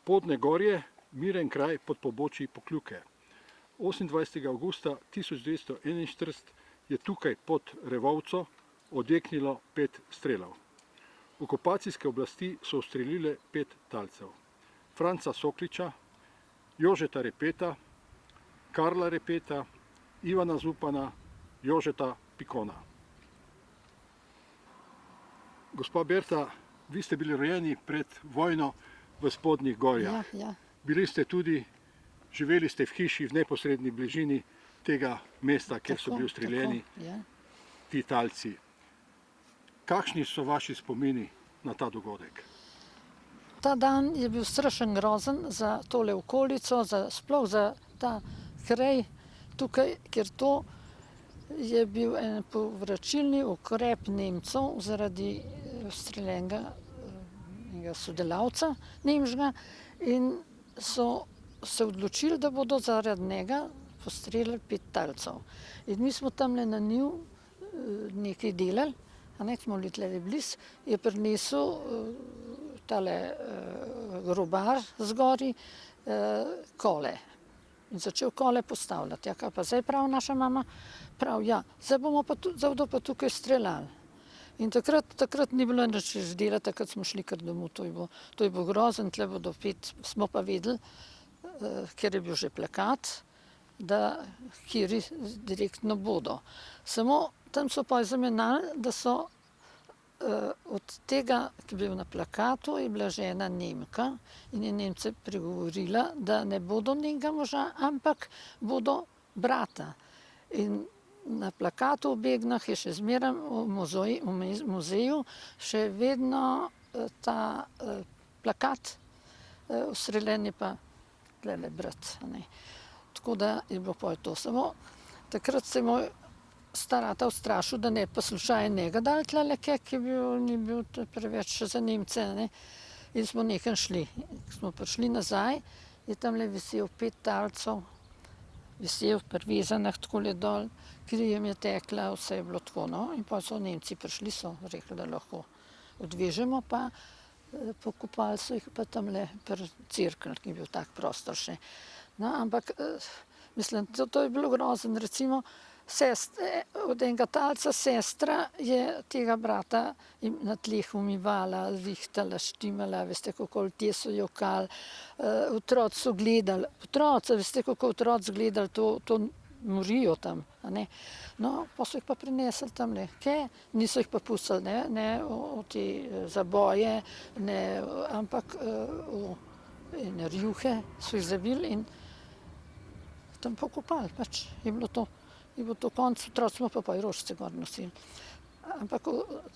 Spodnje gorje, miren kraj pod pobočji Pokljuke. 28. avgusta 1941 je tukaj pod Revovco odjeknilo 5 strelov. Okupacijske oblasti so ustrelile 5 talcev. Franca Sokliča, Jožeta Repeta, Karla Repeta, Ivana Zupana, Jožeta Pikona. Gospa Berta, vi ste bili rojeni pred vojno v Spodnjih gorjah. Ja. Bili ste tudi, živeli ste v hiši v neposredni bližini tega mesta, kjer so bili ustreljeni ti talci. Kakšni so vaši spomini na ta dogodek? Ta dan je bil strašen grozen za tole okolico, sploh za ta kraj tukaj, ker to je bil en povračilni ukrep Nemcev zaradi streljenega sodelavca nemškega in so se odločili, da bodo zaradi njega postreljali 5 talcev. In mi smo tamle na njiv nekaj delali, smo bili tlele blizu, je prinesel tale grobar zgori kole. In začel kole postavljati. Ja, kaj pa zdaj pravi naša mama? Pravi, ja, zdaj bodo pa tukaj streljali. In takrat ni bilo nič dela, takrat smo šli kar domov, to je bilo grozen, tle bodo 5, smo pa vedeli, ker je bil že plakat, da kjeri direktno bodo. Samo tam so pa zamenjali, da so od tega, ki je bil na plakatu, je bila žena Nemka in je Nemce pregovorila, da ne bodo njenega moža, ampak bodo brata. In na plakatu v Begnah je še zmeraj v muzeju še vedno ta plakat, ustreljen je pa tlele brat. Tako da je bilo pa to samo. Takrat se je moj starata ustrašil, da ne poslušajo njega dal tlele, ki ni bil preveč za Nemce. In smo nekam šli. Smo prišli nazaj, je tamle visel 5 talcev, visel privezanah takole dol, kri jim je tekla, vse je bilo tako. In pa so Nemci prišli, so rekli, da lahko odvežemo, pa pokopali so jih pa tamle pri Cerkelj, ki je bil tak prostor še. Ampak, mislim, to je bilo grozen. Recimo, od enega talca sestra je tega brata na tleh umivala, rihtala, štimala, veste, kako ljudje so jokali, otroci so gledali, veste, kako otroci gledali, to morijo tam. No, pa so jih pa prinesli tamle, niso jih pa pustili, ne v te zaboje, ampak v rjuhe so jih zavili in tam pokopali, pač je bilo to. Je bilo to konc, otroci smo pa rožice gor nosili. Ampak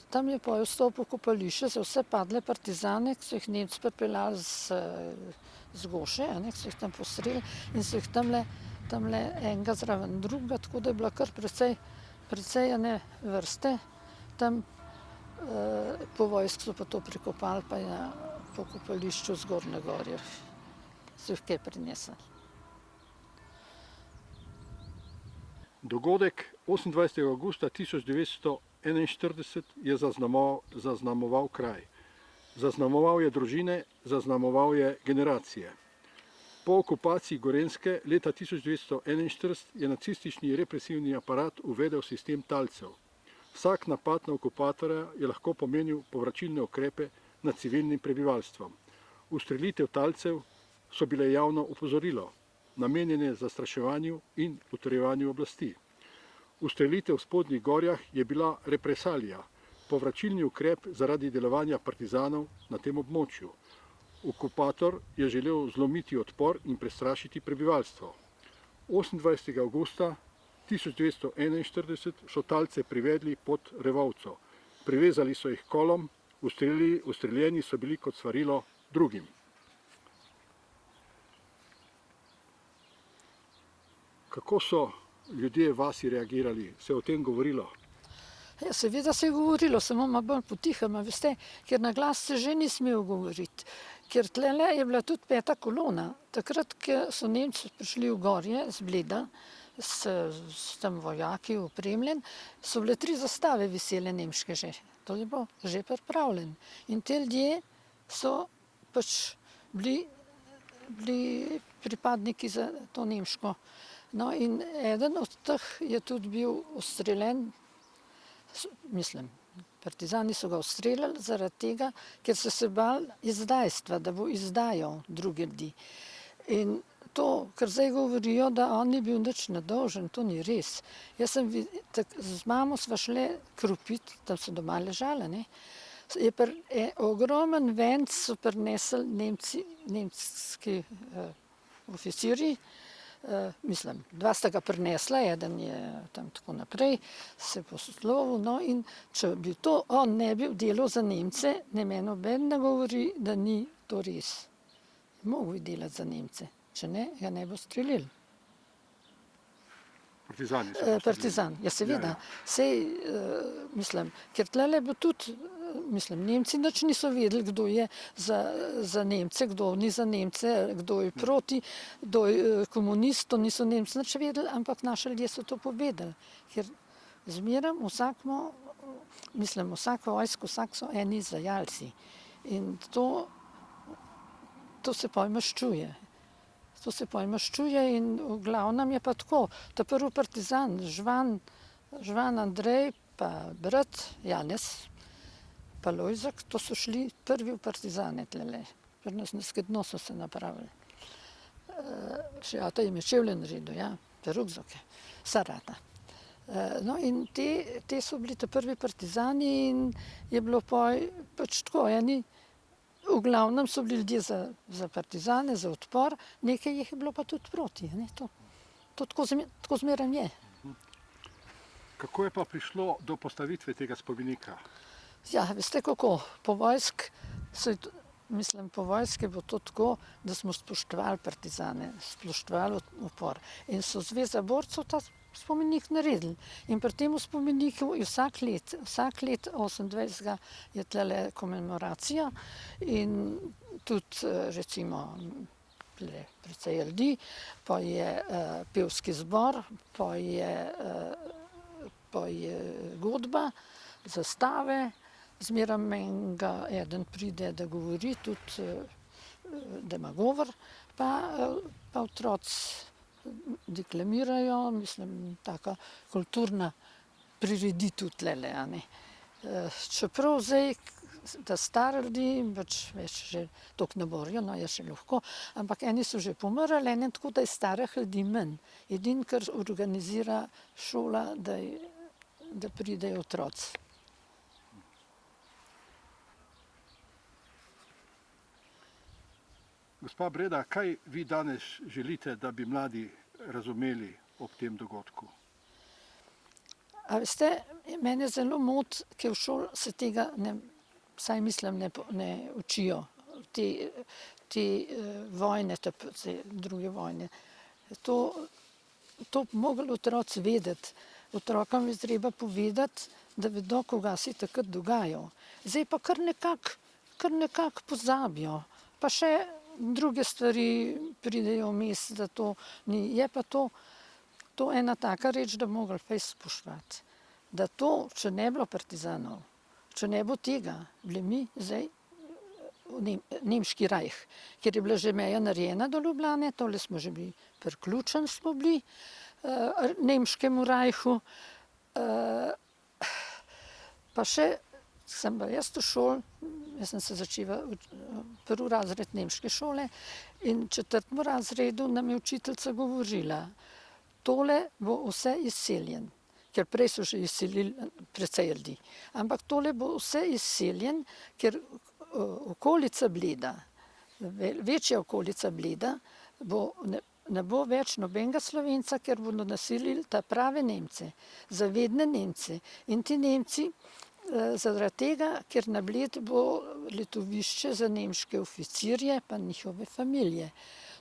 tam je pa ostal pokopališče za vse padle partizane, ki so jih Nemci pripeljali z Goše, ki so jih tam postrelili in so jih tamle enega zraven drugega, tako da je bila kar precej vrste. Tam po vojski so pa to prekopali, pa je na pokopališču v Zgornje Gorje so jih kaj prinesli. Dogodek 28. avgusta 1941 je zaznamoval kraj. Zaznamoval je družine, zaznamoval je generacije. Po okupaciji Gorenjske leta 1941 je nacistični represivni aparat uvedel sistem talcev. Vsak napad na okupatorja je lahko pomenil povračilne ukrepe nad civilnim prebivalstvom. Ustrelitev talcev so bile javno opozorilo, namenjene zastraševanju in utrjevanju oblasti. Ustrelitev v Spodnjih gorjah je bila represalija, povračilni ukrep zaradi delovanja partizanov na tem območju. Okupator je želel zlomiti odpor in prestrašiti prebivalstvo. 28. avgusta 1941 so talce privedli pod Revovco. Privezali so jih kolom, ustreljeni so bili kot svarilo drugim. Kako so ljudje vasi reagirali? Se je o tem govorilo? Ja, seveda se je govorilo, samo malo bolj potihoma, veste, ker na glas se že ni smel govoriti. Ker tlele je bila tudi 5. kolona. Takrat, ko so Nemci prišli v Gorje z Bleda, s tam vojaki opremljen, so bile 3 zastave vesele nemške že. To je bilo že pripravljeno. In te ljudje so pač bili bili pripadniki za to nemško. No in eden od teh je tudi bil ustreljen, mislim, partizani so ga ustreljali zaradi tega, ker so se bali izdajstva, da bo izdajal druge ljudi. In to, kar zdaj govorijo, da on ni bil nič nedolžen, to ni res. Jaz sem z mamo sva šle kropiti, tam so doma ležale, ne. Ogromen venc so prinesli nemški oficirji, mislim, dva sta ga prinesla, eden je tam tako naprej, se poslovil, no, in če bi to on ne bi delal za Nemce, ne meni noben ne govori, da ni to res. Mogel bi delati za Nemce, če ne, ga ne bo streljili. Partizani so ga Partizan, ja seveda. Sej, mislim, ker tlele bo tudi, mislim, Nemci nič niso vedeli, kdo je za Nemce, kdo ni za Nemce, kdo je proti, kdo je komunist, to niso Nemci nič vedeli, ampak naši ljudje so to povedali. Ker zmeram vsako vojsko, vsak so eni zajalci. In to se pol maščuje. To se pol maščuje in v glavnem je pa tako. Ta prvi partizan, Žvan Andrej, pa brat Janez, pa Lojzek, to so šli prvi v partizane tlele. Pri nas na Skedno so se napravili. Še ata jim je čevlje naredil, ja, te rukzake, sarata. No in te so bili te prvi partizani in je bilo pač tako, eni, v glavnem so bili ljudje za partizane, za odpor, nekaj jih je bilo pa tudi proti. Ne? To tako zmeraj je. Kako je pa prišlo do postavitve tega spomenika? Ja, veste kako, po vojski je bilo to tako, da smo spoštovali partizane, spoštovali upor. In so Zveza borcev ta spomenik naredili. In pri tem spomeniku je vsak let 28. je tlele komemoracija in tudi recimo precej ljudi, pa je pevski zbor, pa je godba, zastave, zmeraj menga eden pride, da govori, tudi da ima govor, pa otroci deklamirajo, mislim, taka kulturna prireditev tlele, a ne. Čeprav zdaj, da stari ljudi, pač več že toliko ne borijo, no, je še lahko, ampak eni so že pomrli, eni tako, da je starih ljudi manj. Edino, kar organizira šola, da pridejo otroci. Gospa Breda, kaj vi danes želite, da bi mladi razumeli ob tem dogodku? A veste, mene zelo moti, ker v šoli se tega vsaj mislim, ne učijo. Te vojne, te druge vojne. To bi mogli otroci vedeti. Otrokom je treba povedati, da vedo, kaj se je takrat dogajalo. Zdaj pa kar nekako pozabijo. Pa še druge stvari pridejo vmes, da to ni. Je pa to ena taka reč, da bi mogli fejst spoštovati. Da to, če ne bi bilo partizanov, če ne bo tega, bili mi zdaj nemški rajh, ker je bila že meja narejena do Ljubljane, tole smo že bili priključeni, smo bili nemškemu rajhu. Pa še sem bila jaz v šoli, jaz sem se začela prvi razred nemške šole in v 4. razredu nam je učiteljica govorila, tole bo vse izseljen, ker prej so že izselili precej ljudi, ampak tole bo vse izseljen, ker okolica Bleda, večja okolica Bleda, ne bo več nobenega Slovenca, ker bodo naselili ta prave Nemce, zavedne Nemce. In ti Nemci zaradi tega, ker na Bled bo letovišče za nemške oficirje pa njihove familije.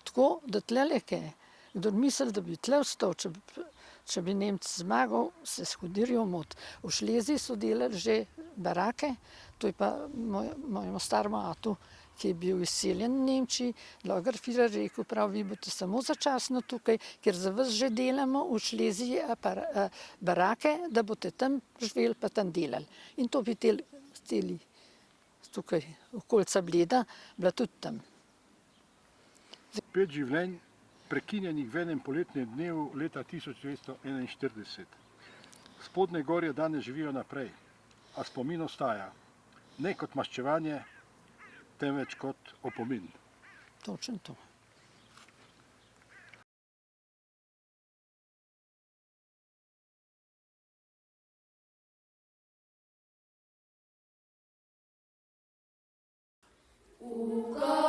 Tako, da tlele kaj, kdor misli, da bi tle ostal, če bi Nemc zmagal, se hudirjo moti. V Šleziji so delali že barake, to je pa mojemu staremu atu, ki je bil izseljen v Nemčiji, Lagerführer rekel, prav, vi boste samo začasno tukaj, ker za vas že delamo v Šleziji barake, da boste tam živeli pa tam delali. In to bi tukaj okolica Bleda bila tudi tam. 5 življenj, prekinjenih v enem poletnem dnevu leta 1941. Spodnje gorje danes živijo naprej, a spomin ostaja. Ne kot maščevanje, temveč kot opomin. Točno to. Ugo